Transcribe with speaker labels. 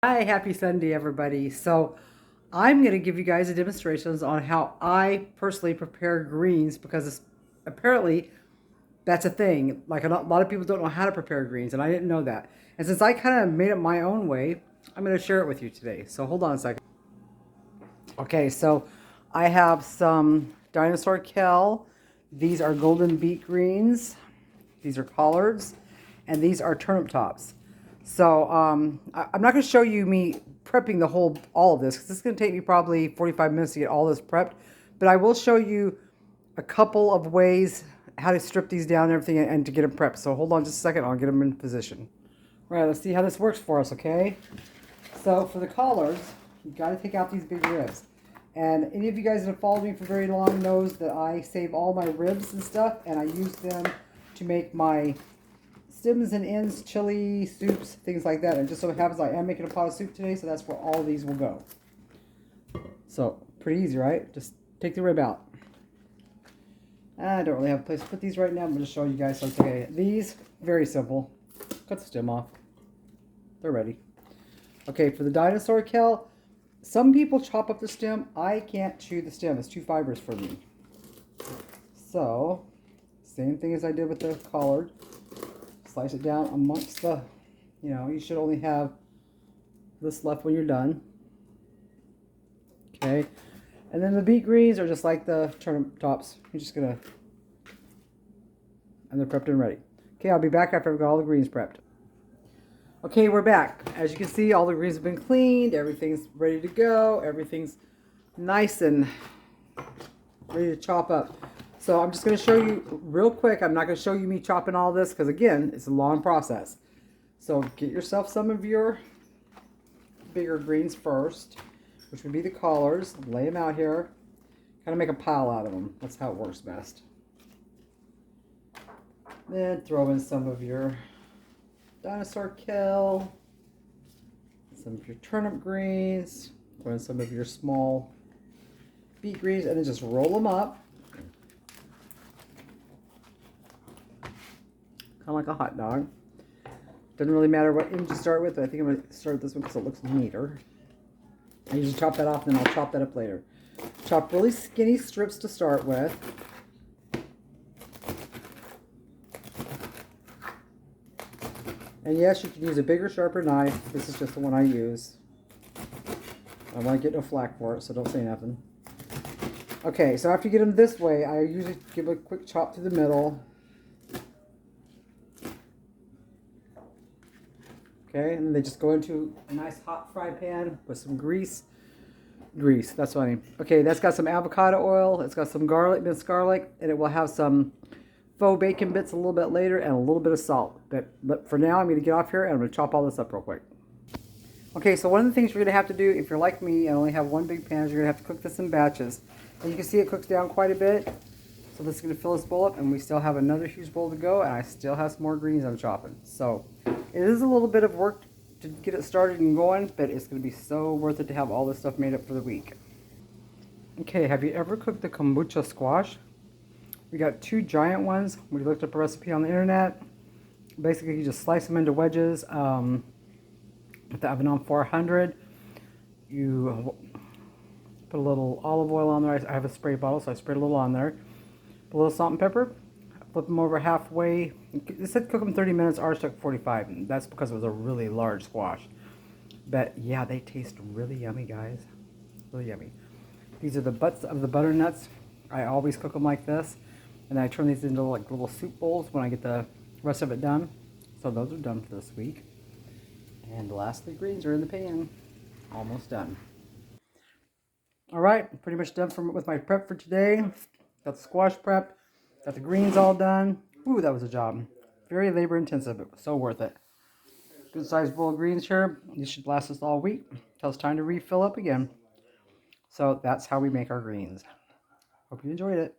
Speaker 1: Hi, happy Sunday, everybody. So, I'm going to give you guys a demonstrations on how I personally prepare greens because apparently that's a thing. Like a lot of people don't know how to prepare greens, and I didn't know that. And since I kind of made it my own way, I'm going to share it with you today. So, hold on a second. Okay, so I have some dinosaur kale. These are golden beet greens. These are collards, and these are turnip tops. So I'm not going to show you me prepping all of this because this is going to take me probably 45 minutes to get all this prepped. But I will show you a couple of ways how to strip these down and everything and to get them prepped. So hold on just a second. I'll get them in position. All right, let's see how this works for us, okay? So for the collards, you got to take out these big ribs. And any of you guys that have followed me for very long knows that I save all my ribs and stuff, and I use them to make my stems and ends, chili, soups, things like that. And just so happens I am making a pot of soup today, so that's where all these will go. So, pretty easy, right? Just take the rib out. I don't really have a place to put these right now. I'm going to show you guys. So it's okay. These, very simple. Cut the stem off. They're ready. Okay, for the dinosaur kale, some people chop up the stem. I can't chew the stem. It's too fibrous for me. So, same thing as I did with the collard. Slice it down amongst the, you should only have this left when you're done. Okay. And then the beet greens are just like the turnip tops. You're just going to, and they're prepped and ready. Okay, I'll be back after I've got all the greens prepped. Okay, we're back. As you can see, all the greens have been cleaned. Everything's ready to go. Everything's nice and ready to chop up. So I'm just going to show you real quick. I'm not going to show you me chopping all this because, again, it's a long process. So get yourself some of your bigger greens first, which would be the collards. Lay them out here. Kind of make a pile out of them. That's how it works best. Then throw in some of your dinosaur kale, some of your turnip greens, throw in some of your small beet greens, and then just roll them up. Kind of like a hot dog. Doesn't really matter what end you start with, but I think I'm going to start with this one because it looks neater. I usually chop that off, and then I'll chop that up later. Chop really skinny strips to start with. And yes, you can use a bigger, sharper knife. This is just the one I use. I want to get no flack for it, so don't say nothing. Okay, so after you get them this way, I usually give a quick chop through the middle. Okay, and then they just go into a nice hot fry pan with some grease. Grease, that's what I mean. Okay, that's got some avocado oil. It's got some garlic, minced garlic, and it will have some faux bacon bits a little bit later and a little bit of salt. But for now, I'm going to get off here and I'm going to chop all this up real quick. Okay, so one of the things you're going to have to do if you're like me and only have one big pan is you're going to have to cook this in batches. And you can see it cooks down quite a bit. So this is going to fill this bowl up, and we still have another huge bowl to go, and I still have some more greens I'm chopping. So it is a little bit of work to get it started and going, but it's going to be so worth it to have all this stuff made up for the week. Okay, have you ever cooked the kombucha squash? We got two giant ones. We looked up a recipe on the internet. Basically, you just slice them into wedges. Put the oven on 400. You put a little olive oil on there. I have a spray bottle, so I sprayed a little on there. Put a little salt and pepper. Flip them over halfway. It said cook them 30 minutes. Ours took 45. And that's because it was a really large squash. But yeah, they taste really yummy, guys. Really yummy. These are the butts of the butternuts. I always cook them like this. And then I turn these into like little soup bowls when I get the rest of it done. So those are done for this week. And the last three greens are in the pan. Almost done. All right, pretty much done with my prep for today. Got the squash prep. Got the greens all done. Ooh, that was a job. Very labor intensive, but so worth it. Good sized bowl of greens here. These should last us all week until it's time to refill up again. So that's how we make our greens. Hope you enjoyed it.